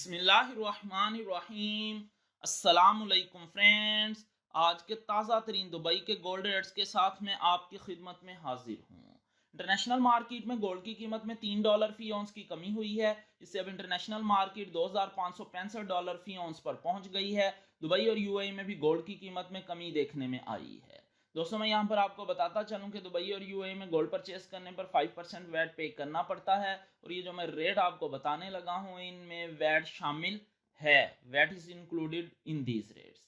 बिस्मिल्लाहिर्रहमानिर्रहीम। अस्सलामुअलैकुम फ्रेंड्स, आज के ताज़ा तरीन दुबई के गोल्ड रेट्स के साथ मैं आपकी खिदमत में हाजिर हूँ। इंटरनेशनल मार्केट में गोल्ड की कीमत में $3 फी औंस की कमी हुई है, जिससे अब इंटरनेशनल मार्केट $2565 फी औंस पर पहुंच गई है। दुबई और यूएई में भी गोल्ड की कीमत में कमी देखने में आई है। दोस्तों, मैं यहाँ पर आपको बताता चलूँ कि दुबई और यूएई में गोल्ड परचेस करने पर 5% वैट पे करना पड़ता है, और ये जो मैं रेट आपको बताने लगा हूँ इनमें वैट शामिल है। VAT is included in these rates.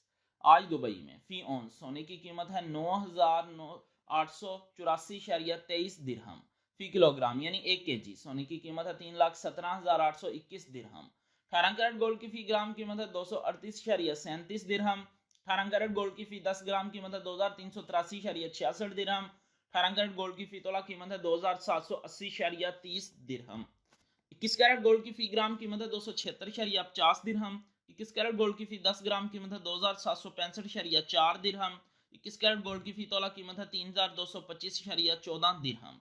आज दुबई में फी औंस सोने की कीमत है 9,884.23 दिरहम फी किलोग्राम, यानी 1 kg सोने की कीमत है 3,17,821 दिरहम। 18 कैरेट गोल्ड की फी ग्राम कीमत है 238.37 दिरहम। 18 कैरेट गोल्ड की फी 10 ग्राम कीमत है 2,383.66 दिरहम। 18 कैरेट गोल्ड की फी तोला कीमत है 2,780.30 दिरहम। 21 कैरेट गोल्ड की फी ग्राम कीमत है 276.50 दिरहम। 21 कैरेट गोल्ड की फी 10 ग्राम कीमत है 2,765.4 दिरहम। 21 कैरेट गोल्ड की फी तोला कीमत है 3,225.14 दिरहम।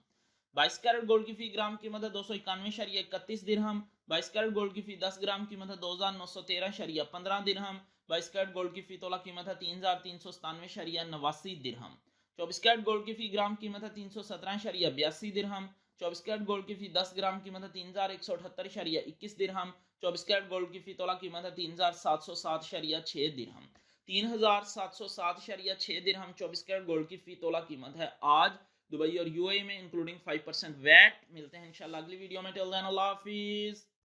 22 कैरेट गोल्ड की फी ग्राम कीमत है 291.31 दिरहम। 22 कैरेट गोल्ड की फी 10 ग्राम कीमत है 2,913.15 दिरहम। 22 कैरेट गोल्ड की फी तोला कीमत है 3,397.89 दिरहम। 24 कैरेट गोल्ड की फी ग्राम कीमत है 317.82 दिरहम। 24 कैरेट गोल्ड की फी 10 ग्राम कीमत है 3,178.21 दिरहम। 24 कैरेट गोल्ड की फी तोला कीमत है 3,707.6 दिरहम। 3,707.6 दिरहम 24 कैरेट गोल्ड की फी तोला कीमत है आज दुबई और यूएई में, इंक्लूडिंग 5% वैट। मिलते हैं इंशाल्लाह अगली वीडियो में। टिल देन अल्लाह हाफिज।